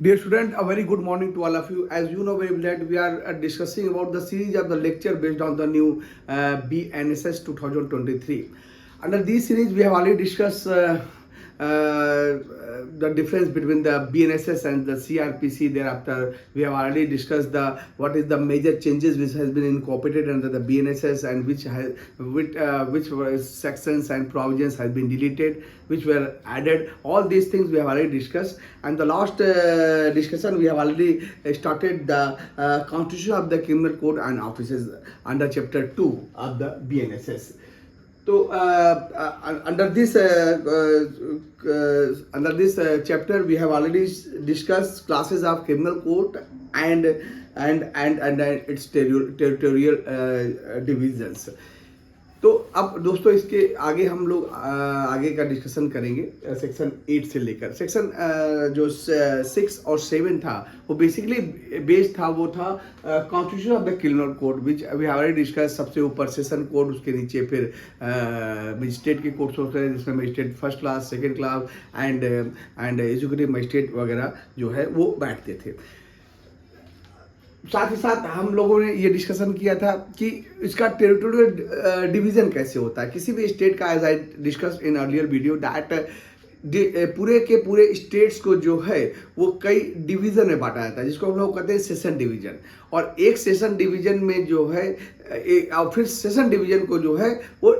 Dear student, a very good morning to all of you. As you know very well that we are discussing about the series of the lecture based on the new BNSS 2023. Under this series, we have already discussed the difference between the BNSS and the CRPC. Thereafter, we have already discussed the what is the major changes which has been incorporated under the BNSS and which sections and provisions has been deleted, which were added. All these things we have already discussed. And the last discussion we have already started the Constitution of the Criminal Code and Offices under Chapter 2 of the BNSS. So under this chapter, we have already discussed classes of criminal code and its territorial divisions. तो अब दोस्तों इसके आगे हम लोग आगे का discussion करेंगे सेक्शन 8 से लेकर सेक्शन जो 6 और 7 था वो बेसिकली बेस्ड था वो था constitution of the criminal code which we have already discuss. सबसे ऊपर सेशन कोड, उसके नीचे फिर मजिस्ट्रेट के कोर्ट्स होते हैं जिसमें magistrate first class, second class and executive magistrate वगैरह जो है वो बैठते थे। साथ ही साथ हम लोगों ने ये डिस्कशन किया था कि इसका टेरिटोरियल डिवीजन कैसे होता है किसी भी स्टेट का। As I discuss in earlier video that पूरे के पूरे स्टेट्स को जो है वो कई डिवीजन में बांटा जाता है जिसको हम लोग कहते हैं सेशन डिवीजन। और एक सेशन डिवीजन में जो है और फिर सेशन डिवीजन को जो है वो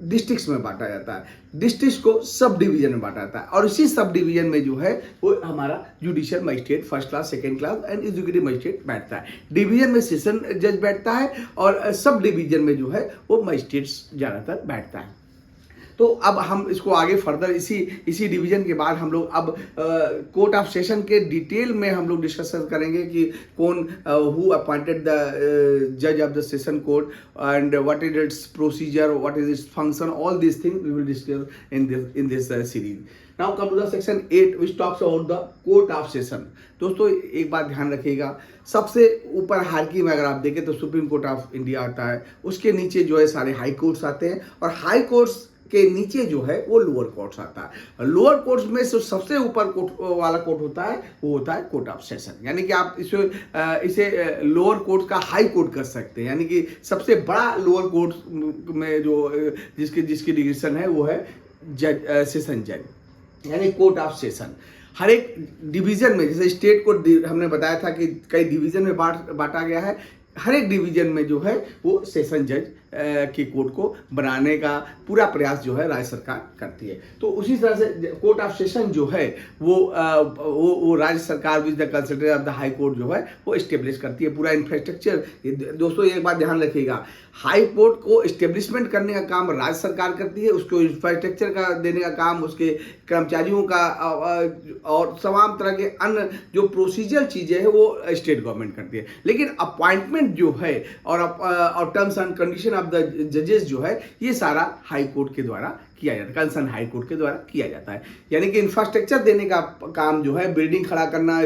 डिस्ट्रिक्ट्स में बांटा जाता है, डिस्ट्रिक्ट को सब डिवीजन में बांटा जाता है और इसी सब डिवीजन में जो है वो हमारा judicial magistrate first class, second class and executive magistrate बैठता है। डिवीजन में सेशन जज बैठता है और सब डिवीजन में जो है वो मजिस्ट्रेट्स ज़्यादातर बैठता है। तो अब हम इसको आगे फर्दर इसी डिवीजन के बाद हम लोग अब कोर्ट ऑफ सेशन के डिटेल में हम लोग डिस्कशन करेंगे कि कौन हु अपॉइंटेड द जज of the session court and what is its procedure, what is its function, all this thing we will discuss in this series. Now come to the section 8 which talks about the court of session. दोस्तों एक बात ध्यान रखिएगा, सबसे ऊपर hierarchy में अगर आप देखें तो सुप्रीम कोर्ट ऑफ इंडिया आता है, उसके नीचे जो है सारे हाई कोर्ट्स आते हैं और हाई कोर्ट्स के नीचे जो है वो लोअर कोर्ट्स आता है। लोअर कोर्ट्स में जो सबसे ऊपर कोर्ट वाला कोर्ट होता है वो होता है कोर्ट ऑफ सेशन, यानी कि आप इसे लोअर कोर्ट का हाई कोर्ट कर सकते हैं। यानी कि सबसे बड़ा लोअर कोर्ट में जो जिसकी डिवीजन है वो है जज सेशन जज, यानी कोर्ट ऑफ सेशन। हर एक डिवीजन में जैसे स्टेट को हमने बताया था कि कई डिवीजन में बांटा गया है, हर एक डिवीजन में जो है वो सेशन जज की कोर्ट को बनाने का पूरा प्रयास जो है राज्य सरकार करती है। तो उसी तरह से कोर्ट ऑफ सेशन जो है वो राज्य सरकार with the consultancy of the high court जो है वो इस्टेब्लिश करती है पूरा इंफ्रास्ट्रक्चर। दोस्तों एक बात ध्यान रखिएगा, हाई कोर्ट को इस्टेब्लिशमेंट करने का काम राज्य सरकार करती है, उसको इंफ्रास्ट्रक्चर का देने का काम उसके कर्मचारियों का और तमाम तरह के अन्य जो प्रोसीजर चीज़ें हैं वो स्टेट गवर्नमेंट करती है। लेकिन अपॉइंटमेंट जो है और टर्म्स एंड कंडीशन द जजेस जो है ये सारा हाई कोर्ट के द्वारा किया जाता है, कंसर्न हाई कोर्ट के द्वारा किया जाता है। यानी कि इंफ्रास्ट्रक्चर देने का काम जो है, बिल्डिंग खड़ा करना,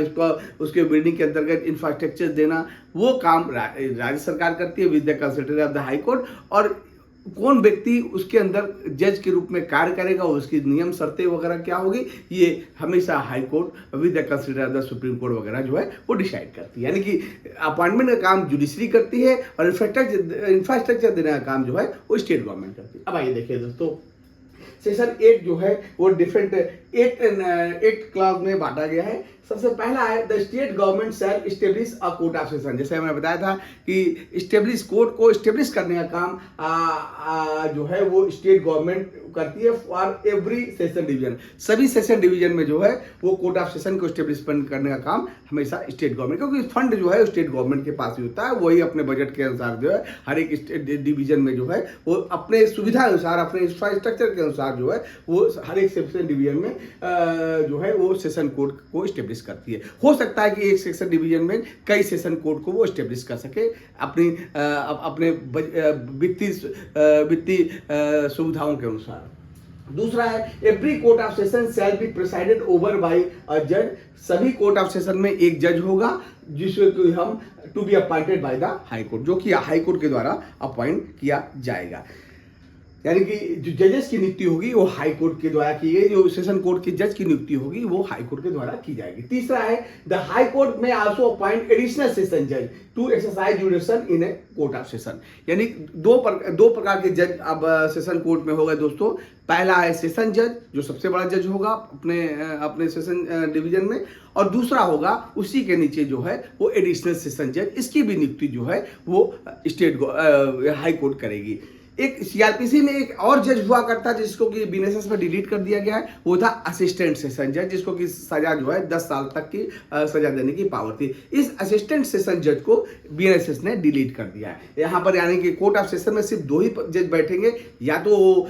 उसके बिल्डिंग के अंतर्गत इंफ्रास्ट्रक्चर देना, वो काम राज्य सरकार करती है with the consultancy of the high court. और कौन व्यक्ति उसके अंदर जज के रूप में कार्य करेगा, उसकी नियम शर्तें वगैरह क्या होगी, ये हमेशा high court with the consider of the supreme court वगैरह जो है वो डिसाइड करती है। यानी कि अपॉइंटमेंट का काम जुडिशरी करती है और इंफ्रास्ट्रक्चर देने का काम जो है वो स्टेट गवर्नमेंट करती है। अब आइए देखिए दोस्तों, सेक्शन 8 जो है वो डिफरेंट 8 क्लास में बांटा गया है। सबसे पहला है the state government shell establish a court of session. जैसे हमने बताया था कि इस्टेब्लिश कोर्ट को इस्टेब्लिश करने का काम जो है वो स्टेट गवर्नमेंट करती है फॉर एवरी सेशन डिवीजन। सभी सेशन डिवीजन में जो है वो कोर्ट ऑफ सेशन को इस्टेब्लिशमेंट करने का काम हमेशा स्टेट गवर्नमेंट, क्योंकि फंड जो है स्टेट गवर्नमेंट के पास ही होता है, वही अपने बजट के अनुसार जो है हर एक डिवीजन में जो है वो अपने सुविधा अनुसार, अपने इंफ्रास्ट्रक्चर के अनुसार जो है वो हर एक सेशन डिवीजन में जो है वो सेशन कोर्ट को इस्टेब्लिश करती है। हो सकता है कि एक सेक्शन डिवीजन में कई सेशन कोर्ट को वो इस्टेब्लिश कर सके अपने वित्तीय सुविधाओं के अनुसार। दूसरा है every court of session shall be presided over by a जज। सभी कोर्ट ऑफ सेशन में एक जज होगा जिसको हम to be appointed by the high court, जो कि हाई कोर्ट के द्वारा अपॉइंट किया जाएगा। यानी कि जो जजेस की नियुक्ति होगी वो हाई कोर्ट के द्वारा की गई, जो सेशन कोर्ट के जज की नियुक्ति होगी वो हाई कोर्ट के द्वारा की जाएगी। तीसरा है the high court may also appoint additional session जज to exercise jurisdiction in a court of session. यानी दो प्रकार के जज अब सेशन कोर्ट में हो गए दोस्तों। पहला है सेशन जज, जो सबसे बड़ा जज होगा अपने सेशन डिवीजन में, और दूसरा होगा उसी के नीचे जो है वो एडिशनल सेशन जज। इसकी भी नियुक्ति जो है वो स्टेट हाई कोर्ट करेगी। एक सीआरपीसी में एक और जज हुआ करता है जिसको कि बीएनएसएस में डिलीट कर दिया गया है, वो था असिस्टेंट सेशन जज, जिसको कि सजा जो है 10 साल तक की सजा देने की पावर थी। इस असिस्टेंट सेशन जज को बीएनएसएस ने डिलीट कर दिया है। यहाँ पर यानी कि कोर्ट ऑफ सेशन में सिर्फ 2 ही जज बैठेंगे, या तो वो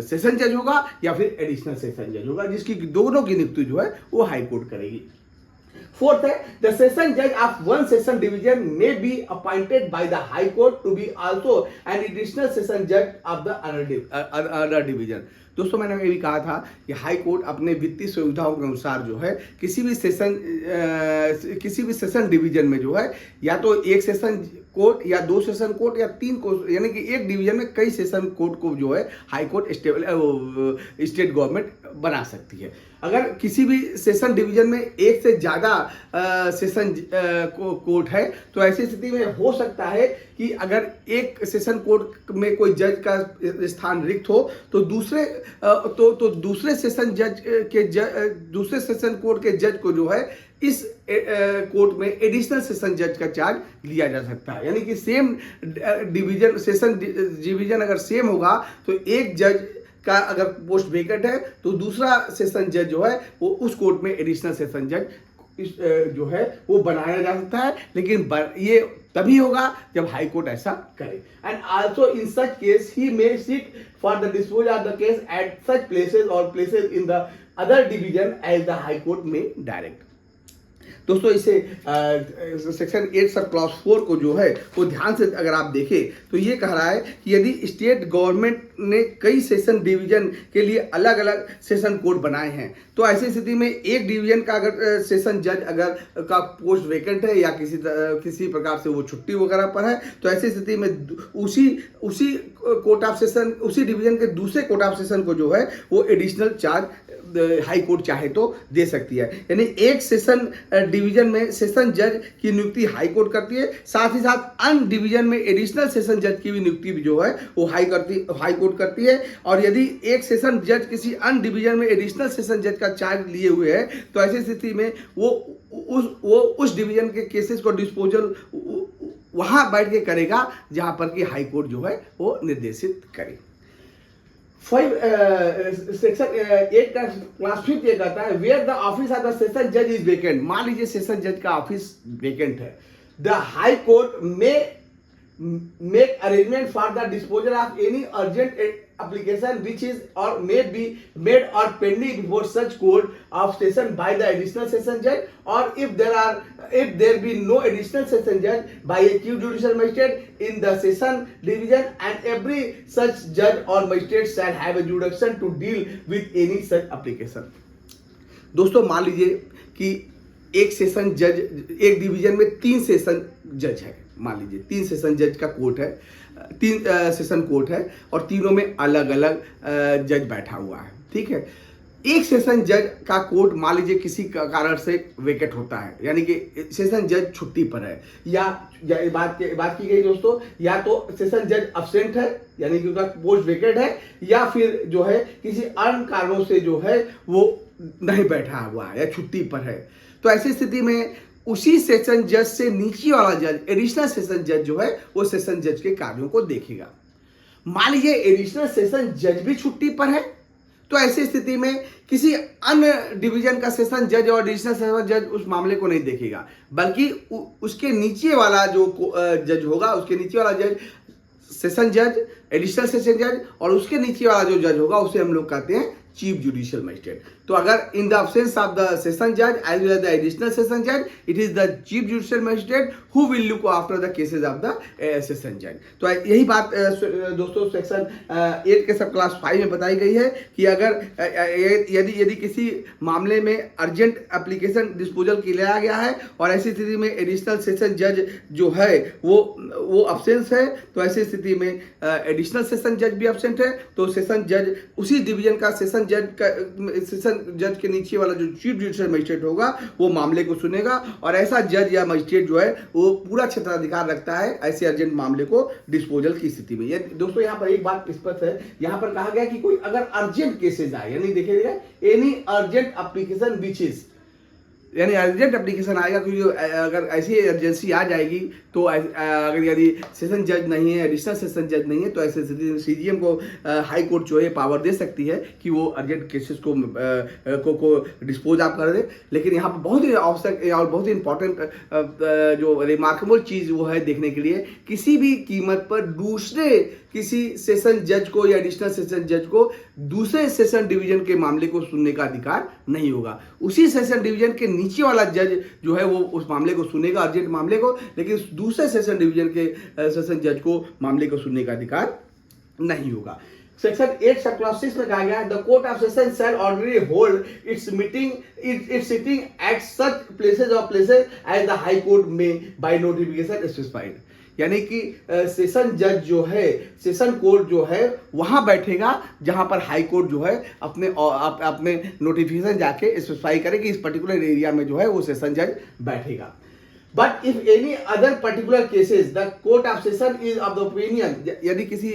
सेशन जज होगा या फिर एडिशनल सेशन जज होगा, जिसकी दोनों की नियुक्ति जो है वो हाई कोर्ट करेगी। फोर्थ है द सेशन जज ऑफ वन सेशन डिवीजन में be appointed by the high court to be also an additional session जज ऑफ द अदर डिवीजन। दोस्तों मैंने ये भी कहा था कि हाई कोर्ट अपने वित्तीय सुविधाओं के अनुसार जो है किसी भी सेशन डिवीजन में जो है या तो एक सेशन कोर्ट या 2 सेशन कोर्ट या 3 कोर्ट, यानी कि एक डिवीजन में कई सेशन कोर्ट को जो है हाई कोर्ट स्टेट गवर्नमेंट बना सकती है। अगर किसी भी सेशन डिवीजन में एक से ज़्यादा सेशन कोर्ट है तो ऐसी स्थिति में हो सकता है कि अगर एक सेशन कोर्ट में कोई जज का स्थान रिक्त हो तो दूसरे सेशन जज के दूसरे सेशन कोर्ट के जज को जो है इस कोर्ट में एडिशनल सेशन जज का चार्ज लिया जा सकता है। यानी कि सेम डिवीजन सेशन डिवीजन अगर सेम होगा तो एक जज का अगर पोस्ट वेकेंट है तो दूसरा सेशन जज जो है वो उस कोर्ट में एडिशनल सेशन जज जो है वो बनाया जा सकता है, लेकिन ये तभी होगा जब हाई कोर्ट ऐसा करे। And also in such case he may sit for the disposal of the case at such places or places in the other division as the high court may direct. दोस्तों इसे section 8 sub clause 4 को जो है वो ध्यान से अगर आप देखें तो ये कह रहा है कि यदि स्टेट गवर्नमेंट ने कई सेशन डिवीजन के लिए अलग अलग सेशन कोर्ट बनाए हैं तो ऐसी स्थिति में एक डिवीजन का अगर सेशन जज अगर का पोस्ट वेकेंट है या किसी प्रकार से वो छुट्टी वगैरह पर है तो ऐसी स्थिति में उसी कोर्ट ऑफ सेशन उसी डिवीजन के दूसरे कोर्ट ऑफ सेशन को जो है वो एडिशनल चार्ज हाई कोर्ट चाहे तो दे सकती है। यानी एक सेशन डिवीजन में सेशन जज की नियुक्ति हाई कोर्ट करती है, साथ ही साथ अन्य डिवीजन में एडिशनल सेशन जज की भी नियुक्ति जो है वो हाई कोर्ट करती है। और यदि एक सेशन जज किसी अन्य डिवीजन में एडिशनल सेशन जज का चार्ज लिए हुए है तो ऐसी स्थिति में वो उस डिवीजन के केसेस को डिस्पोजल वहां बैठ के करेगा जहां पर कि हाई कोर्ट जो है वो निर्देशित करे। सेक्शन 8 का क्लास 5 ये कहता है where the office of the session जज इज वेकेंट। मान लीजिए सेशन जज का ऑफिस वेकेंट है, the high court may make arrangement for the disposal of any urgent application which is or may be made or pending before such court of session by the additional session judge, or if there be no additional session judge by a chief judicial magistrate in the session division, and every such judge or magistrate shall have a jurisdiction to deal with any such application। दोस्तों मान लीजिए कि एक session जज एक division में 3 session जज है, मान लीजिए 3 सेशन जज का कोर्ट है, 3 सेशन कोर्ट है और तीनों में अलग अलग जज बैठा हुआ है, ठीक है। एक सेशन जज का कोर्ट मान लीजिए किसी कारण से वेकेट होता है, यानी कि सेशन जज छुट्टी पर है या बात की गई दोस्तों, या तो सेशन जज अब्सेंट है यानी कि उसका पोस्ट वेकेट है, या फिर जो है किसी अन्य कारणों से जो है वो नहीं बैठा हुआ है या छुट्टी पर है। तो ऐसी स्थिति में उसी सेशन जज से नीचे वाला जज एडिशनल सेशन जज जो है वो सेशन जज के कार्यों को देखेगा। मान लीजिए एडिशनल सेशन जज भी छुट्टी पर है तो ऐसी स्थिति में किसी अन्य डिवीजन का सेशन जज और एडिशनल सेशन जज उस मामले को नहीं देखेगा, बल्कि उसके नीचे वाला जो जज होगा, उसके नीचे वाला जज सेशन जज, एडिशनल सेशन जज और उसके नीचे वाला जो जज होगा उसे हम लोग कहते हैं चीफ जुडिशियल मजिस्ट्रेट। तो अगर in the absence of the session जज as well as the additional session जज, it is the chief judicial magistrate who will look after the cases of the session जज। तो यही बात दोस्तों सेक्शन 8 के सब क्लास 5 में बताई गई है कि अगर यदि किसी मामले में अर्जेंट एप्लीकेशन डिस्पोजल किया गया है और ऐसी स्थिति में एडिशनल सेशन जज जो है वो अब्सेंस है, तो ऐसी स्थिति में एडिशनल सेशन जज भी अब्सेंट है, तो सेशन जज उसी डिवीजन का सेशन जज के नीचे वाला जो चीफ जुडिशियल मजिस्ट्रेट होगा वो मामले को सुनेगा, और ऐसा जज या मजिस्ट्रेट जो है वो पूरा क्षेत्राधिकार रखता है ऐसे अर्जेंट मामले को डिस्पोजल की स्थिति में। दोस्तों यहाँ पर एक बात स्पष्ट है, यहाँ पर कहा गया कि कोई अगर अर्जेंट केसेस आए, यानी देखिएगा any urgent application which is, यानी अर्जेंट एप्लीकेशन आएगा, क्योंकि अगर ऐसी एमरजेंसी आ जाएगी तो अगर यदि सेशन जज नहीं है, एडिशनल सेशन जज नहीं है, तो ऐसे स्थिति में सीजीएम को हाई कोर्ट जो है पावर दे सकती है कि वो अर्जेंट केसेस को डिस्पोज आप कर दे। लेकिन यहाँ पर बहुत ही आवश्यक और बहुत ही इंपॉर्टेंट जो रिमार्केबल चीज़ वो है देखने के लिए, किसी भी कीमत पर दूसरे किसी सेशन जज को या एडिशनल सेशन जज को दूसरे सेशन डिवीजन के मामले को सुनने का अधिकार नहीं होगा। उसी सेशन डिवीजन के नीचे वाला जज जो है वो उस मामले को सुनेगा, अर्जेंट मामले को, लेकिन दूसरे सेशन डिवीजन के सेशन जज को मामले को सुनने का अधिकार नहीं होगा। सेक्शन 8 सब क्लॉज 6 में कहा गया है, the court of session shall ordinary hold its sitting at such places as the high court may by notification specified. यानी कि सेशन जज जो है, सेशन कोर्ट जो है वहां बैठेगा जहां पर हाई कोर्ट जो है अपने नोटिफिकेशन जाके स्पेसिफाई करे कि इस पर्टिकुलर एरिया में जो है वो सेशन जज बैठेगा। But if any other particular cases the court of session is of the opinion, यदि किसी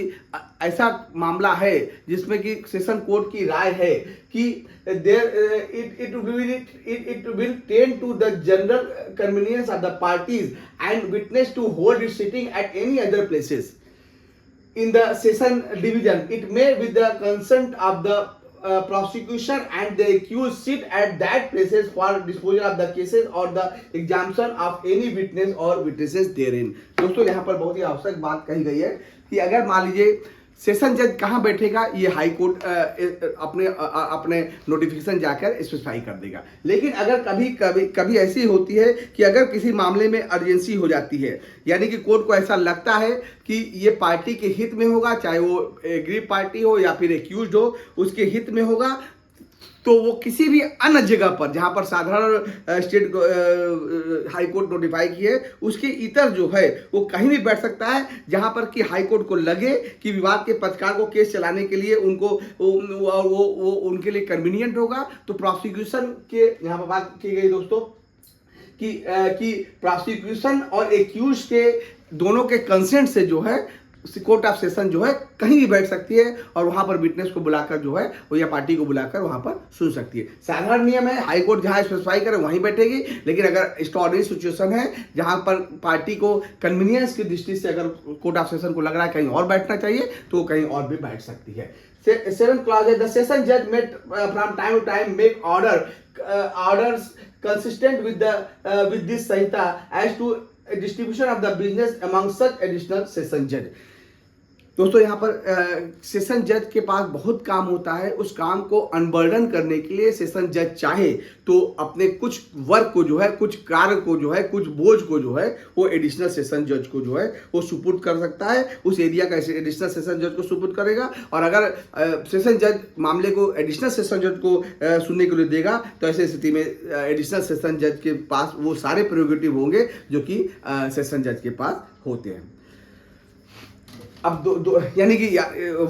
ऐसा मामला है जिसमें कि सेशन कोर्ट की राय है कि it will tend to the general convenience of the parties and witness to hold its sitting at any other places in the session division, it may with the consent of the prosecution and the accused sit at that places for disposal of the cases or the examination of any witness or witnesses therein। दोस्तों यहाँ पर बहुत ही आवश्यक बात कही गई है कि अगर मान लीजिए सेशन जज कहाँ बैठेगा, ये हाई कोर्ट अपने नोटिफिकेशन जाकर स्पेसिफाई कर देगा। लेकिन अगर कभी ऐसी होती है कि अगर किसी मामले में अर्जेंसी हो जाती है, यानी कि कोर्ट को ऐसा लगता है कि ये पार्टी के हित में होगा, चाहे वो एग्रीव पार्टी हो या फिर एक्यूज्ड हो, उसके हित में होगा, तो वो किसी भी अन्य जगह पर जहां पर साधारण स्टेट हाई कोर्ट नोटिफाई की है उसके इतर जो है वो कहीं भी बैठ सकता है जहां पर कि हाई कोर्ट को लगे कि विवाद के पक्षकार को केस चलाने के लिए उनको वो उनके लिए कन्वीनियंट होगा। तो प्रोसिक्यूशन के यहाँ पर बात की गई दोस्तों कि प्रोसिक्यूशन और एक्यूज के दोनों के कंसेंट से जो है कोर्ट ऑफ सेशन जो है कहीं भी बैठ सकती है और वहां पर विटनेस को बुलाकर जो है वो या पार्टी को बुलाकर वहां पर सुन सकती है। साधारण नियम है हाई कोर्ट जहां स्पेसिफाई करे वहीं बैठेगी, लेकिन अगर एक्स्ट्राऑर्डिनरी सिचुएशन है जहां पर पार्टी को कन्वीनियंस की दृष्टि से अगर कोर्ट ऑफ सेशन को लग रहा है कहीं और बैठना चाहिए तो कहीं और भी बैठ सकती है। 7th clause है, द सेशन जज may from time to time make orders consistent with this संहिता as to distribution of the business among such additional session जज। दोस्तों यहाँ पर सेशन जज के पास बहुत काम होता है, उस काम को अनबर्डन करने के लिए सेशन जज चाहे तो अपने कुछ वर्क को जो है, कुछ कार्य को जो है, कुछ बोझ को जो है वो एडिशनल सेशन जज को जो है वो सुपुर्द कर सकता है, उस एरिया का एडिशनल सेशन जज को सुपुर्द करेगा। और अगर सेशन जज मामले को एडिशनल सेशन जज को सुनने के लिए देगा तो ऐसी स्थिति में एडिशनल सेशन जज के पास वो सारे प्रेरोगेटिव होंगे जो कि सेशन जज के पास होते हैं। अब यानी कि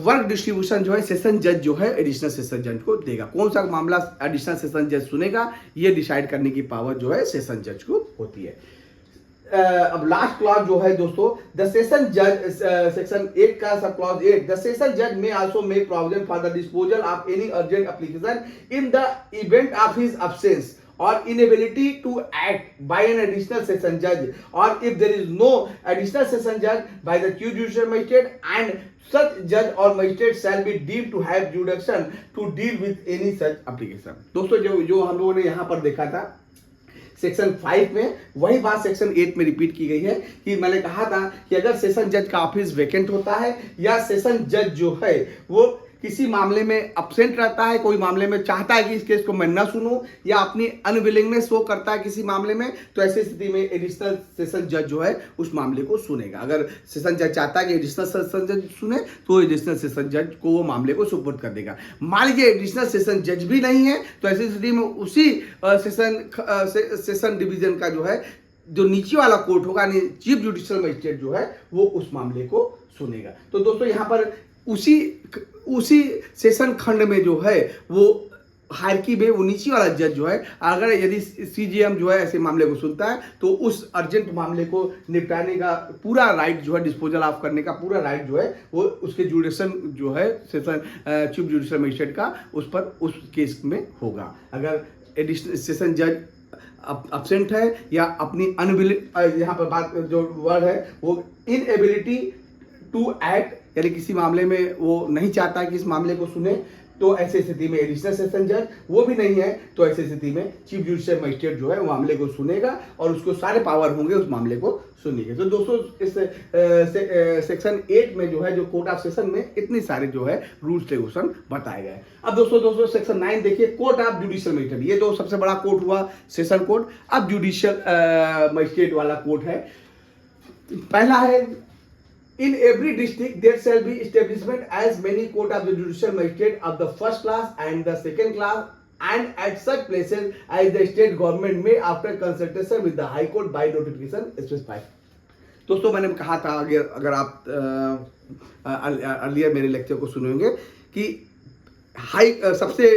वर्क डिस्ट्रीब्यूशन जो है सेशन जज जो है एडिशनल सेशन जज को देगा, कौन सा मामला एडिशनल सेशन जज सुनेगा ये डिसाइड करने की पावर जो है सेशन जज को होती है। अब लास्ट क्लॉज जो है दोस्तों, द सेशन जज सेक्शन 8 का सब क्लॉज 8, द सेशन जज में also make provision for the disposal of any urgent application in the event of his absence or inability to act by an additional session judge, or if there is no additional session judge by the chief judicial magistrate, and such judge or magistrate shall be deemed to have jurisdiction to deal with any such application। दोस्तों जो हम लोगों ने यहाँ पर देखा था section 5 में, वही बात सेक्शन 8 में रिपीट की गई है कि मैंने कहा था कि अगर सेशन जज का ऑफिस वैकेंट होता है या सेशन जज जो है वो किसी मामले में अपसेंट रहता है, कोई मामले में चाहता है कि इस केस को मैं न सुनूं या अपनी अनविलिंगनेस शो करता है किसी मामले में, तो ऐसी स्थिति में एडिशनल सेशन जज जो है उस मामले को सुनेगा। अगर सेशन जज चाहता है कि एडिशनल सेशन जज सुने तो एडिशनल सेशन जज को वो मामले को सुपुर्द कर देगा। मान लीजिए एडिशनल सेशन जज भी नहीं है तो ऐसी स्थिति में उसी सेशन डिवीजन का जो है जो नीचे वाला कोर्ट होगा, चीफ जुडिशियल मजिस्ट्रेट जो है वो उस मामले को सुनेगा। तो दोस्तों यहाँ पर उसी सेशन खंड में जो है वो हायरकी में वो नीचे वाला जज जो है, अगर यदि सीजीएम जो है ऐसे मामले को सुनता है तो उस अर्जेंट मामले को निपटाने का पूरा राइट जो है, डिस्पोजल ऑफ करने का पूरा राइट जो है वो उसके जुडिशन जो है सेशन चीफ जुडिशियल मजिस्ट्रेट का उस केस में होगा। अगर एडिशनल सेशन जज अपसेंट है या अपनी यहाँ पर बात जो वर्ड है वो इनएबिलिटी टू एक्ट, यानी किसी मामले में वो नहीं चाहता कि इस मामले को सुने, तो ऐसी स्थिति में एडिशनल सेशन जज वो भी नहीं है तो ऐसी स्थिति में चीफ जुडिशियल मजिस्ट्रेट जो है वो मामले को सुनेगा और उसको सारे पावर होंगे उस मामले को सुनने के। तो दोस्तों इस सेक्शन 8 में जो है जो कोर्ट ऑफ सेशन में इतने सारे जो है रूल्स रेगुलेशन बताए गए। अब दोस्तों सेक्शन 9 देखिए, कोर्ट ऑफ जुडिशियल मजिस्ट्रेट। ये तो सबसे बड़ा कोर्ट हुआ सेशन कोर्ट। अब जुडिशियल मजिस्ट्रेट वाला कोर्ट है। पहला है, in every district there shall be establishment as many court of the judicial magistrate of the first class and the second class and at such places as the state government may after consultation with the high court by notification specify। दोस्तों मैंने कहा था अगर आप earlier मेरे lecture को सुनेंगे कि सबसे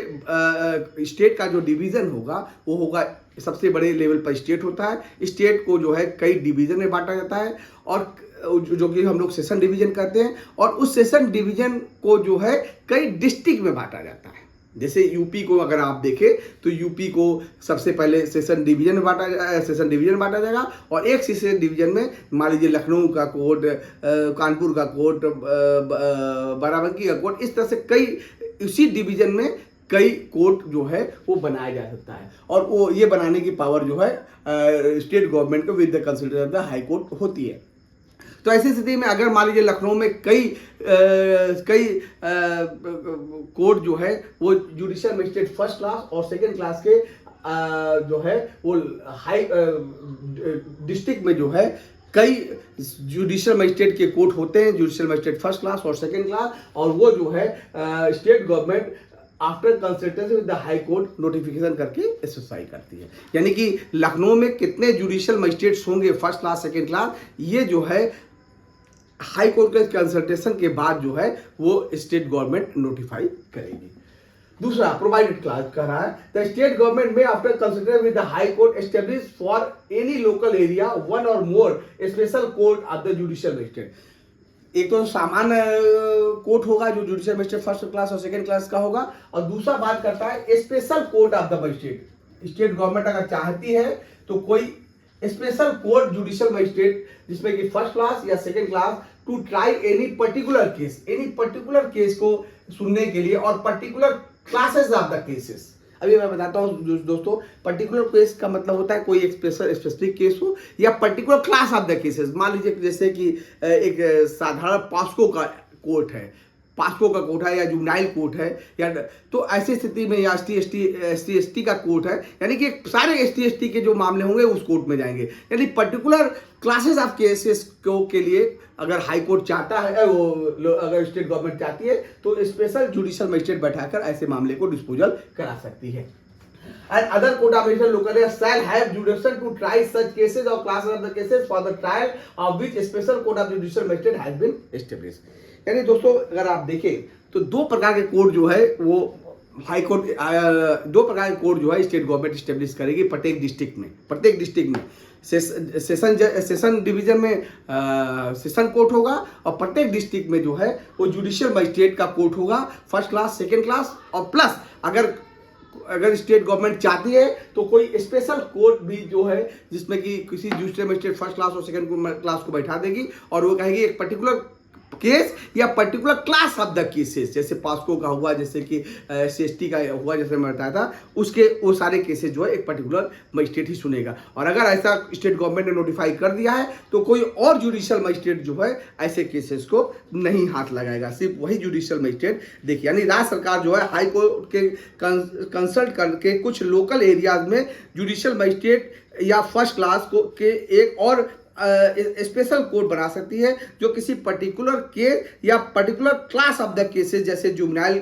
स्टेट का जो डिवीजन होगा वो होगा, सबसे बड़े लेवल पर स्टेट होता है। स्टेट को जो है कई डिवीजन में बांटा जाता है और जो कि हम लोग सेशन डिवीजन कहते हैं, और उस सेशन डिवीजन को जो है कई डिस्ट्रिक्ट में बांटा जाता है। जैसे यूपी को अगर आप देखें तो यूपी को सबसे पहले सेशन डिवीजन में बांटा जाएगा और एक सेशन डिवीजन में मान लीजिए लखनऊ का कोर्ट, कानपुर का कोर्ट, बाराबंकी का कोर्ट, इस तरह से कई उसी डिवीजन में कई कोर्ट जो है वो बनाया जा सकता है और वो ये बनाने की पावर जो है स्टेट गवर्नमेंट को with the consultation of the high court होती है। तो ऐसी स्थिति में अगर मान लीजिए लखनऊ में कई कोर्ट जो है वो जुडिशियल मजिस्ट्रेट फर्स्ट क्लास और सेकंड क्लास के जो है वो हाई डिस्ट्रिक्ट में जो है कई जुडिशियल मजिस्ट्रेट के कोर्ट होते हैं, जुडिशियल मजिस्ट्रेट फर्स्ट क्लास और सेकंड क्लास, और वो जो है state government after consultation with the high court notification करके स्पेसिफाई करती है। यानी कि लखनऊ में कितने जुडिशियल मजिस्ट्रेट्स होंगे फर्स्ट क्लास सेकंड क्लास, ये जो है हाई कोर्ट के कंसल्टेशन के बाद जो है वो स्टेट गवर्नमेंट नोटिफाई करेगी। दूसरा प्रोवाइडेड क्लास कह रहा है the state government may after consultation with the high court establish for any local area one or more special court of the judicial magistrate. एक तो सामान्य कोर्ट होगा जो जुडिशियल मजिस्ट्रेट फर्स्ट क्लास और second class का होगा, और दूसरा बात करता है special court of the magistrate. State government अगर चाहती है तो कोई स्पेशल कोर्ट जुडिशियल मजिस्ट्रेट जिसमें कि फर्स्ट क्लास या second class to try any particular case को सुनने के लिए और particular classes of the cases. अभी मैं बताता हूँ दोस्तों, पर्टिकुलर केस का मतलब होता है कोई एक स्पेसिफिक केस हो या particular class of the cases. मान लीजिए जैसे कि एक साधारण पास्को का कोर्ट है, या जुवेनाइल कोर्ट है, या तो ऐसी स्थिति में या एस टी का कोर्ट है, यानी कि सारे एस टी के जो मामले होंगे उस कोर्ट में जाएंगे। यानी पर्टिकुलर क्लासेस ऑफ केसेस के लिए अगर हाई कोर्ट चाहता है, अगर स्टेट गवर्नमेंट चाहती है तो स्पेशल जुडिशियल मजिस्ट्रेट बैठाकर ऐसे मामले को डिस्पोजल करा सकती है। And other court of magistrate local area shall have jurisdiction to try such cases or classes of the cases for the trial of which special court of judicial magistrate has been established। यानी दोस्तों अगर आप देखें तो दो प्रकार के court जो है वो हाई कोर्ट, दो प्रकार के कोर्ट जो है स्टेट गवर्नमेंट स्टेब्लिश करेगी प्रत्येक डिस्ट्रिक्ट में। सेशन डिवीजन में सेशन कोर्ट होगा और प्रत्येक डिस्ट्रिक्ट में जो है वो जुडिशियल मजिस्ट्रेट का कोर्ट होगा फर्स्ट क्लास सेकंड क्लास, और प्लस अगर स्टेट गवर्नमेंट चाहती है तो कोई स्पेशल कोर्ट भी जो है जिसमें कि किसी जुडिशियल मजिस्ट्रेट फर्स्ट क्लास और सेकंड क्लास को बैठा देगी और वो कहेगी एक केस या particular class of the cases, जैसे पास्को का हुआ, जैसे कि CST का हुआ, जैसे मैं बताया था, उसके वो सारे केसेस जो है एक पर्टिकुलर मजिस्ट्रेट ही सुनेगा। और अगर ऐसा स्टेट गवर्नमेंट ने नोटिफाई कर दिया है तो कोई और जुडिशियल मजिस्ट्रेट जो है ऐसे केसेस को नहीं हाथ लगाएगा, सिर्फ वही जुडिशियल मजिस्ट्रेट देखिए। यानी राज्य सरकार जो है हाई कोर्ट के कंसल्ट करके कुछ लोकल एरियाज में जुडिशियल मजिस्ट्रेट या फर्स्ट क्लास को के एक और स्पेशल कोर्ट बना सकती है, जो किसी पर्टिकुलर केस या particular class of the cases, जैसे जुवेनाइल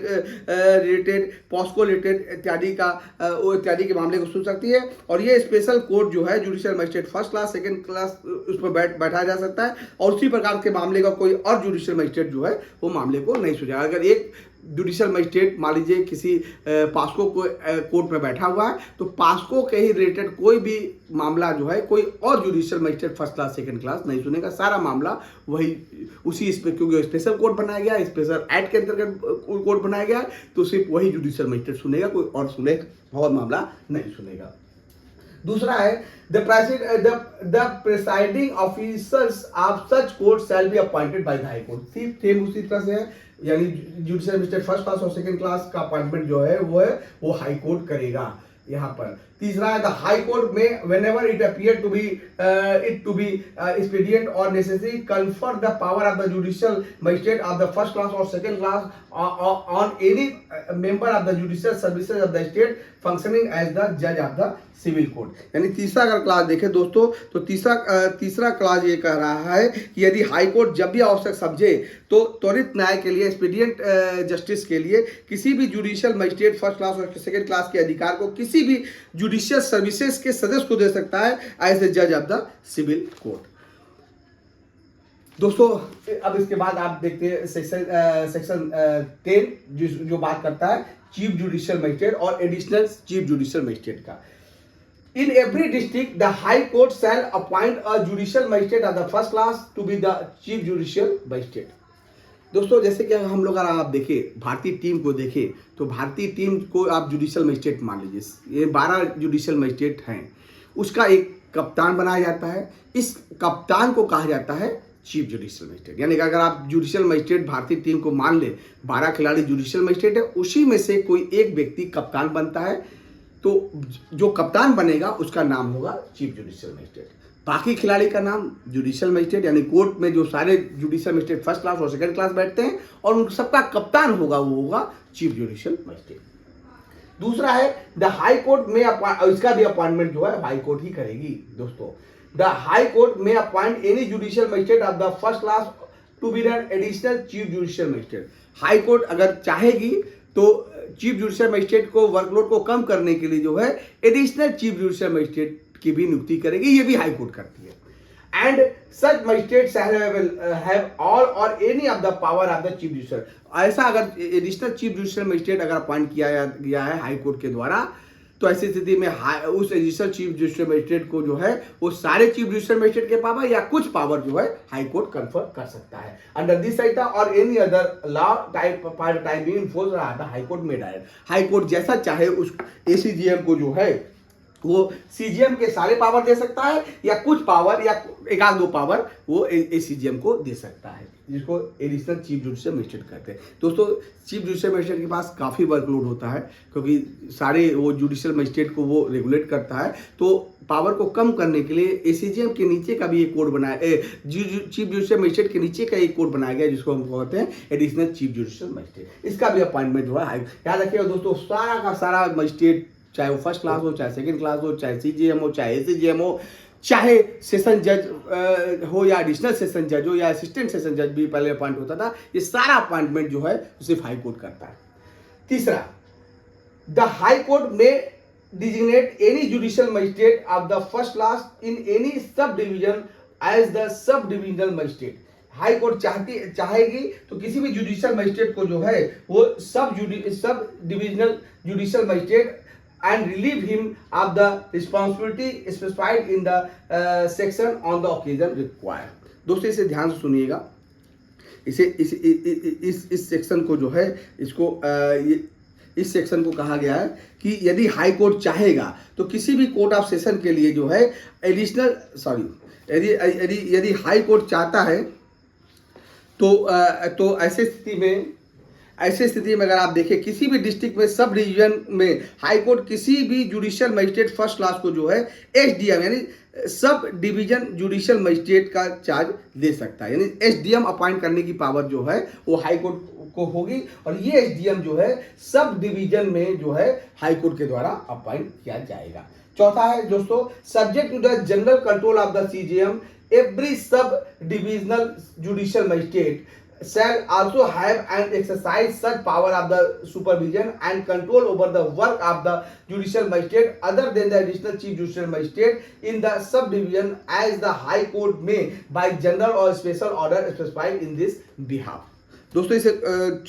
रिलेटेड, पॉस्को रिलेटेड इत्यादि के मामले को सुन सकती है। और ये स्पेशल कोर्ट जो है judicial magistrate first class, second class उस पर बैठा जा सकता है, और उसी प्रकार के मामले का कोई और जुडिशियल मजिस्ट्रेट जो है वो मामले को नहीं सुनेगा। अगर एक जुडिशियल मजिस्ट्रेट मान लीजिए किसी पास्को को कोर्ट में बैठा हुआ है, तो पास्को के ही रिलेटेड कोई भी मामला जो है कोई और judicial magistrate first class second class नहीं सुनेगा, सारा मामला वही उसी इस पे, क्योंकि स्पेशल कोर्ट बनाया गया है, स्पेशल एक्ट के अंतर्गत कोर्ट बनाया गया है, तो सिर्फ वही जुडिशियल मजिस्ट्रेट सुनेगा, कोई और सुनेगा और मामला नहीं सुनेगा। दूसरा है the presiding officers of such court shall be appointed by the high court. Same उसी तरह से है, यानी जुडिशियल मजिस्ट्रेट फर्स्ट क्लास और सेकंड क्लास का अपॉइंटमेंट जो है वो हाई कोर्ट करेगा यहाँ पर। तीसरा है the high court may whenever it appear to be expedient or necessary confer the power of the judicial magistrate of the first class और second class on any member of the judicial services of the state functioning as the जज of the civil court. यानी तीसरा अगर class देखें दोस्तों, तो तीसरा class ये कह रहा है कि यदि हाई कोर्ट जब भी आवश्यक समझे तो त्वरित न्याय के लिए, एक्सपीडिएंट जस्टिस के लिए, किसी भी जुडिशियल मजिस्ट्रेट फर्स्ट क्लास और सेकंड क्लास के अधिकार को किसी भी जुडिशियल सर्विसेज के सदस्य को दे सकता है एज ए जज ऑफ द सिविल कोर्ट। दोस्तों अब इसके बाद आप देखते हैं सेक्शन 10 जो बात करता है चीफ जुडिशियल मजिस्ट्रेट और एडिशनल चीफ जुडिशियल मजिस्ट्रेट का। In every district, the High Court shall appoint a judicial magistrate of the first class to be the chief judicial magistrate. दोस्तों जैसे कि हम लोग अगर आप देखें भारतीय टीम को देखें, तो भारतीय टीम को आप जुडिशियल मजिस्ट्रेट मान लीजिए, ये 12 जुडिशियल मजिस्ट्रेट हैं, उसका एक कप्तान बनाया जाता है। इस कप्तान को कहा जाता है चीफ जुडिशियल मजिस्ट्रेट। यानी कि अगर आप जुडिशियल मजिस्ट्रेट भारतीय टीम को मान ले, 12 खिलाड़ी जुडिशियल मजिस्ट्रेट है, उसी में से कोई एक व्यक्ति कप्तान बनता है, तो जो कप्तान बनेगा उसका नाम होगा चीफ जुडिशियल मजिस्ट्रेट। बाकी खिलाड़ी का नाम जुडिशियल मजिस्ट्रेट, यानी कोर्ट में जो सारे जुडिशियल मजिस्ट्रेट फर्स्ट क्लास और सेकंड क्लास बैठते हैं और उन सबका कप्तान होगा वो होगा चीफ जुडिशियल मजिस्ट्रेट। दूसरा है द हाई कोर्ट में, इसका भी अपॉइंटमेंट जो है हाई कोर्ट ही करेगी दोस्तों। The high court may appoint any judicial magistrate of the first class to be the additional chief judicial magistrate. High court अगर चाहेगी तो चीफ जुडिशियल मजिस्ट्रेट को वर्कलोड को कम करने के लिए जो है एडिशनल चीफ जुडिशियल मजिस्ट्रेट की भी नियुक्ति करेगी, ये भी हाई कोर्ट करती है। And such magistrate have all or any of the power of the chief judicial. ऐसा अगर एडिशनल चीफ जुडिशियल मजिस्ट्रेट अगर अपॉइंट किया गया है हाई कोर्ट के द्वारा, तो ऐसी स्थिति में उस एडिशनल चीफ जुडिशियल मजिस्ट्रेट को जो है वो सारे चीफ जुडिशियल मजिस्ट्रेट के पावर या कुछ पावर जो है हाई कोर्ट कन्फर कर सकता है। अंडर दिस आइटा और any other law time being enforced bye the high court may direct. High court जैसा चाहे उस एसीजीएम को जो है वो सीजीएम के सारे पावर दे सकता है या कुछ पावर या एक आध दो पावर वो एसीजीएम को दे सकता है, जिसको एडिशनल चीफ जुडिशियल मजिस्ट्रेट कहते हैं। दोस्तों चीफ जुडिशियल मजिस्ट्रेट के पास काफ़ी वर्कलोड होता है, क्योंकि सारे वो जुडिशियल मजिस्ट्रेट को वो रेगुलेट करता है, तो पावर को कम करने के लिए एसीजीएम के नीचे का भी एक कोड बनाया, चीफ जुडिशियल मजिस्ट्रेट के नीचे का एक कोड बनाया गया जिसको हम कहते हैं एडिशनल चीफ जुडिशियल मजिस्ट्रेट। इसका भी अपॉइंटमेंट हुआ है। याद रखिएगा दोस्तों, सारा का सारा मजिस्ट्रेट, चाहे वो फर्स्ट क्लास हो, चाहे सेकंड क्लास हो, चाहे सीजीएम हो, चाहे एसीजीएम हो, चाहे सेशन जज हो या एडिशनल सेशन जज हो या असिस्टेंट सेशन जज भी पहले अपॉइंट होता था, ये सारा अपॉइंटमेंट जो है सिर्फ हाई कोर्ट करता है। तीसरा, the high court may designate any judicial magistrate of the first class in any sub division as the sub divisional magistrate. High court चाहेगी तो किसी भी जुडिशियल मजिस्ट्रेट को जो है वो सब divisional judicial magistrate and relieve him of the responsibility specified in the section on the occasion required। दोस्तों इसे ध्यान से सुनिएगा, इस सेक्शन को जो है इसको इस सेक्शन को कहा गया है कि यदि हाई कोर्ट चाहेगा तो किसी भी कोर्ट ऑफ सेशन के लिए जो है यदि हाई कोर्ट चाहता है तो ऐसे स्थिति में अगर आप देखें किसी भी डिस्ट्रिक्ट में सब डिवीजन में हाई कोर्ट किसी भी जुडिशियल मजिस्ट्रेट फर्स्ट क्लास को जो है एसडीएम यानी सब डिवीजन जुडिशियल मजिस्ट्रेट का चार्ज दे सकता है, यानी एसडीएम अपॉइंट करने की पावर जो है वो हाई कोर्ट को होगी और ये एसडीएम जो है सब डिवीजन में जो है हाई कोर्ट के द्वारा अपॉइंट किया जाएगा। चौथा है दोस्तों, subject to the general control of the CJM every sub divisional judicial magistrate shall also have and exercise such power of the supervision and control over the work of the judicial magistrate other than the additional chief judicial magistrate in the subdivision as the high court may by general or special order specified in this behalf। दोस्तों इसे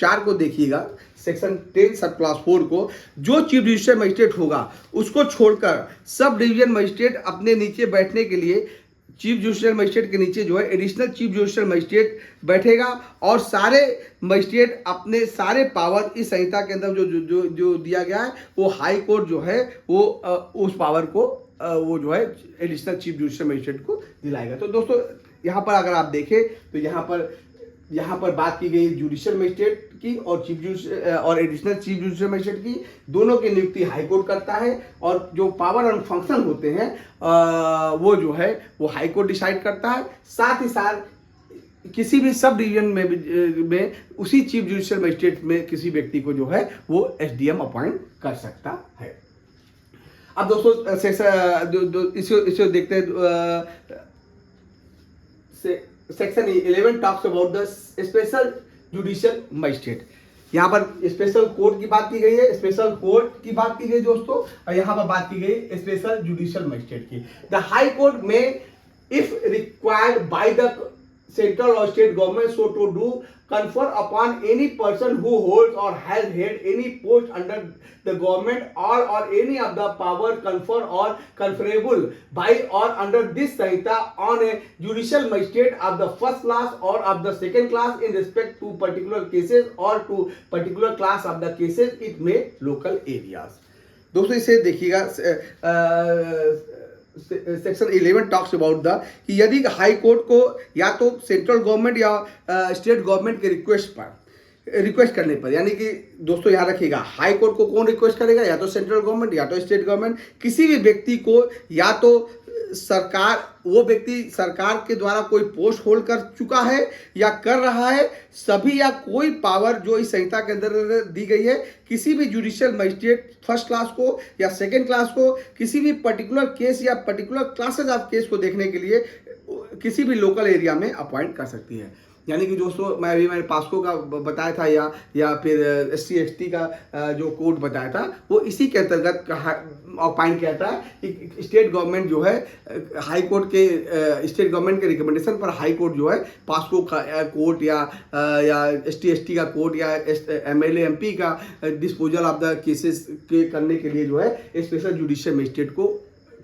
4 को देखिएगा, section 10 सब class 4 को, जो chief judicial magistrate होगा उसको छोड़कर सब डिवीजन मजिस्ट्रेट अपने नीचे बैठने के लिए चीफ जुडिशियल मजिस्ट्रेट के नीचे जो है एडिशनल चीफ जुडिशियल मजिस्ट्रेट बैठेगा और सारे मजिस्ट्रेट अपने सारे पावर इस संहिता के अंदर जो दिया गया है वो हाई कोर्ट जो है वो उस पावर को वो जो है एडिशनल चीफ जुडिशियल मजिस्ट्रेट को दिलाएगा। तो दोस्तों यहाँ पर अगर आप देखें तो यहाँ पर बात की गई जुडिशियल मजिस्ट्रेट की और चीफ जुडिशियल और एडिशनल चीफ जुडिशियल मजिस्ट्रेट की, दोनों की नियुक्ति हाई कोर्ट करता है और जो पावर एंड फंक्शन होते हैं वो जो है वो हाई कोर्ट डिसाइड करता है। साथ ही साथ किसी भी सब डिवीजन में उसी चीफ जुडिशियल मजिस्ट्रेट में किसी व्यक्ति को जो है वो एसडीएम अपॉइंट कर सकता है। अब दोस्तों इसे देखते हैं, section 11 talks about the special judicial magistrate. यहाँ पर स्पेशल कोर्ट की बात की गई है, स्पेशल कोर्ट की बात की गई दोस्तों, और यहाँ पर बात की गई स्पेशल जुडिशियल मजिस्ट्रेट की। द हाई कोर्ट में if required by the central or state government so to do confer upon any person who holds or has held any post under the government or any of the power confer or conferable by or under this Sanhita on a judicial magistrate of the first class or of the second class in respect to particular cases or to particular class of the cases it may local areas। दोस्तों इसे देखिएगा, section 11 talks about the कि यदि high court को या तो central government या state government के रिक्वेस्ट करने पर, यानी कि दोस्तों याद रखिएगा हाई कोर्ट को कौन रिक्वेस्ट करेगा, या तो सेंट्रल गवर्नमेंट या तो स्टेट गवर्नमेंट, किसी भी व्यक्ति को या तो सरकार, वो व्यक्ति सरकार के द्वारा कोई पोस्ट होल्ड कर चुका है या कर रहा है, सभी या कोई पावर जो इस संहिता के अंदर दी गई है किसी भी जुडिशियल मजिस्ट्रेट फर्स्ट क्लास को या सेकंड क्लास को किसी भी पर्टिकुलर केस या पर्टिकुलर क्लासेस ऑफ केस को देखने के लिए किसी भी लोकल एरिया में अपॉइंट कर सकती है। यानी कि दोस्तों मैंने पास्को का बताया था या फिर SC ST का जो कोड बताया था वो इसी के अंतर्गत अपॉइंट किया था कि स्टेट गवर्नमेंट जो है हाई कोर्ट के स्टेट गवर्नमेंट के रिकमेंडेशन पर हाई कोर्ट जो है पास्को का कोर्ट या ST ST का कोर्ट या MLA MP का डिस्पोजल ऑफ द केसेस के करने के लिए जो है स्पेशल जुडिशियल मजिस्ट्रेट को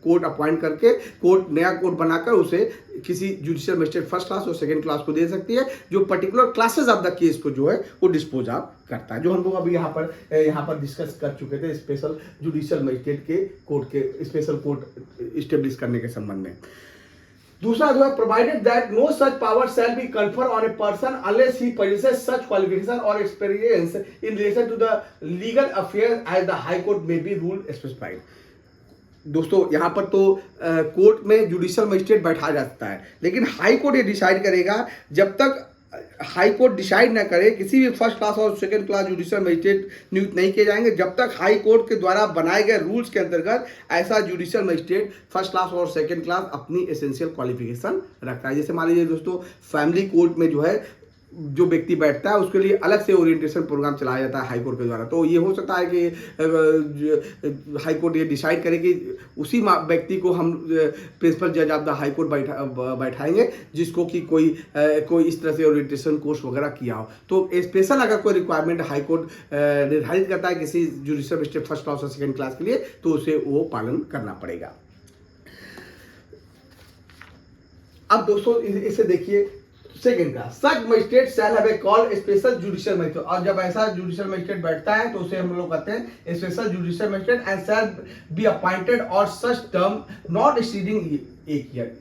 कोर्ट अपॉइंट करके कोर्ट नया कोर्ट बनाकर उसे किसी जुडिशियल मजिस्ट्रेट फर्स्ट क्लास और सेकंड क्लास को दे सकती है जो particular classes of the case को जो है वो डिस्पोज ऑफ करता है, जो हम लोग अभी यहाँ पर डिस्कस कर चुके थे स्पेशल जुडिशियल मजिस्ट्रेट के कोर्ट के स्पेशल कोर्ट इस्टेब्लिश करने के संबंध में। दूसरा जो है provided that no such power shall be confer on a person unless he possesses such qualification or experience in relation to the legal affair as the high court may be rule specified. दोस्तों यहाँ पर तो court में judicial magistrate बैठा जाता है, लेकिन high court ये डिसाइड करेगा, जब तक हाई कोर्ट डिसाइड ना करे किसी भी फर्स्ट क्लास और सेकंड क्लास जुडिशियल मजिस्ट्रेट नियुक्त नहीं किए जाएंगे जब तक हाई कोर्ट के द्वारा बनाए गए रूल्स के अंतर्गत ऐसा जुडिशियल मजिस्ट्रेट फर्स्ट क्लास और सेकंड क्लास अपनी एसेंशियल क्वालिफिकेशन रखता है। जैसे मान लीजिए दोस्तों फैमिली कोर्ट में जो है जो व्यक्ति बैठता है उसके लिए अलग से ओरिएंटेशन प्रोग्राम चलाया जाता है हाई कोर्ट के द्वारा। तो ये हो सकता है कि हाई कोर्ट ये डिसाइड करे कि उसी व्यक्ति को हम प्रिंसिपल जज ऑफ द हाई कोर्ट बैठाएंगे जिसको कि कोई इस तरह से ओरिएंटेशन कोर्स वगैरह किया हो। तो स्पेशल अगर कोई रिक्वायरमेंट हाई कोर्ट निर्धारित करता है किसी जुडिशियल मजिस्ट्रेट फर्स्ट क्लास और सेकेंड क्लास के लिए तो उसे वो पालन करना पड़ेगा। अब दोस्तों इसे देखिए सेकेंड का such magistrate shall have a called special judicial magistrate, और जब ऐसा जुडिशियल मजिस्ट्रेट बैठता है तो उसे हम लोग कहते हैं special judicial magistrate and shall be appointed और सच टर्म नॉट एक्सीडिंग 1 ईयर।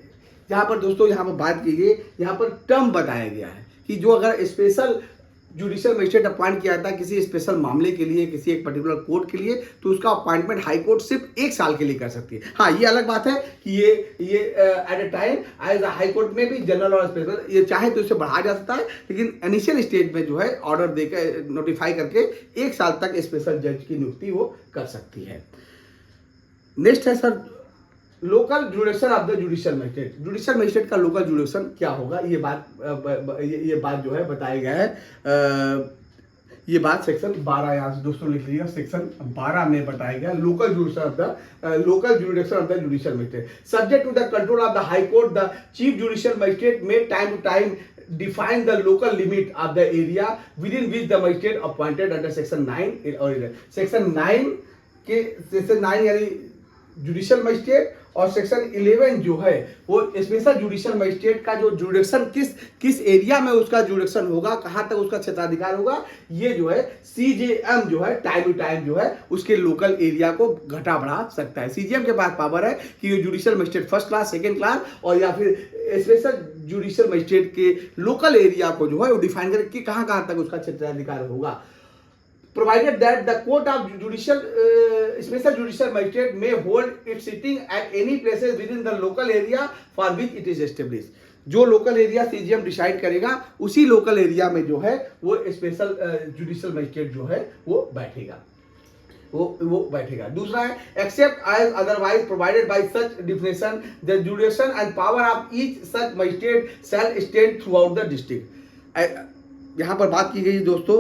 यहाँ पर दोस्तों यहाँ पर बात कीजिए, यहाँ पर टर्म बताया गया है कि जो अगर स्पेशल जुडिशियल मजिस्ट्रेट अपॉइंट किया जाता है किसी स्पेशल मामले के लिए, किसी एक पर्टिकुलर कोर्ट के लिए, तो उसका अपॉइंटमेंट हाई कोर्ट सिर्फ 1 साल के लिए कर सकती है। हाँ, ये अलग बात है कि ये at a time as high court में भी जनरल और स्पेशल ये चाहे तो इसे बढ़ाया जा सकता है, लेकिन इनिशियल स्टेज में जो है ऑर्डर देकर नोटिफाई करके 1 साल तक स्पेशल जज की नियुक्ति वो कर सकती है। नेक्स्ट है sir local jurisdiction of the judicial magistrate. Judicial magistrate का लोकल जुडिशन क्या होगा, ये बात जो है बताया गया है। ये बात सेक्शन 12 यहाँ से दोस्तों लिख लीजिएगा, सेक्शन 12 में बताया गया local jurisdiction of the judicial magistrate. Subject to the control of the high court, the chief judicial magistrate may time to time define the local limit of the area within which the magistrate appointed under section 9 or 11। Section 9 यानी judicial magistrate और section 11 जो है वो special judicial magistrate का जो जुडिक्शन किस area में उसका जुडिक्शन होगा, कहां तक उसका क्षेत्राधिकार होगा, ये जो है सीजेएम जो है टाइम टू टाइम जो है उसके लोकल एरिया को घटा बढ़ा सकता है। सीजेएम के पास पावर है कि ये judicial magistrate first class, second class और या फिर स्पेशल जुडिशियल मजिस्ट्रेट के लोकल एरिया को जो है वो डिफाइन करे कि कहां तक उसका क्षेत्राधिकार होगा। Provided that the court of special judicial magistrate may hold its sitting at any places within the local area for which it is established। जो लोकल एरिया सीजीएम डिसाइड करेगा उसी लोकल एरिया में जो है वो स्पेशल जुडिशियल मजिस्ट्रेट जो है वो बैठेगा। दूसरा है except as otherwise provided by such definition the jurisdiction and power of each such magistrate shall extend throughout the district. यहाँ पर बात की गई दोस्तों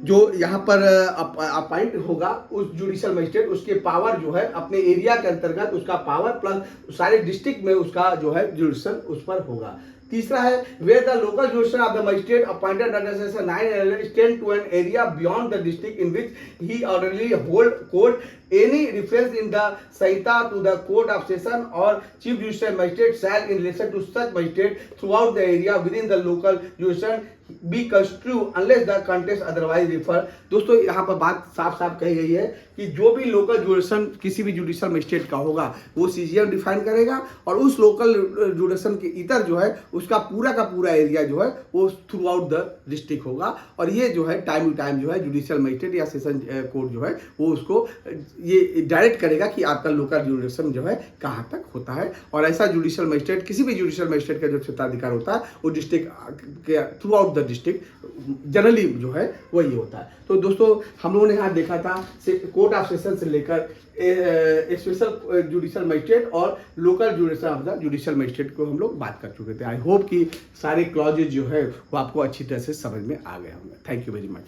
जो यहाँ पर अपॉइंट होगा उस जुडिशियल मजिस्ट्रेट, उसके पावर जो है अपने एरिया के अंतर्गत उसका पावर प्लस सारे डिस्ट्रिक्ट में उसका जो है जुडिशियल उस पर होगा। तीसरा है where the local jurisdiction of the magistrate appointed under section 9 extend to an area beyond the district in which he ordinarily hold court, any reference in the Sanhita to the court of session or chief judicial magistrate shall in relation to such magistrate throughout the area within the local jurisdiction be construed unless the context otherwise refer। दोस्तों यहाँ पर बात साफ कही गई है कि जो भी लोकल जुडिशन किसी भी जुडिशियल मजिस्ट्रेट का होगा वो सीजीएम डिफाइन करेगा और उस लोकल जुडिशन के इतर जो है उसका पूरा एरिया जो है वो थ्रू आउट द डिस्ट्रिक्ट होगा। और ये जो है टाइम टू टाइम जो है जुडिशियल मजिस्ट्रेट या सेशन कोर्ट जो है वो उसको ये डायरेक्ट करेगा कि आपका लोकल जुडिशन जो है कहाँ तक होता है। और ऐसा जुडिशियल मजिस्ट्रेट किसी भी जुडिशियल मजिस्ट्रेट का जो क्षेत्राधिकार होता है वो डिस्ट्रिक्ट के through out the district generally जो है वही होता है। तो दोस्तों हम लोगों ने यहाँ देखा था कोर्ट ऑफ सेशन से लेकर स्पेशल जुडिशियल मजिस्ट्रेट और local jurisdiction of the judicial magistrate को हम लोग बात कर चुके थे। आई होप कि सारे क्लॉजेज जो है वो आपको अच्छी तरह से समझ में आ गए होंगे। Thank you very much.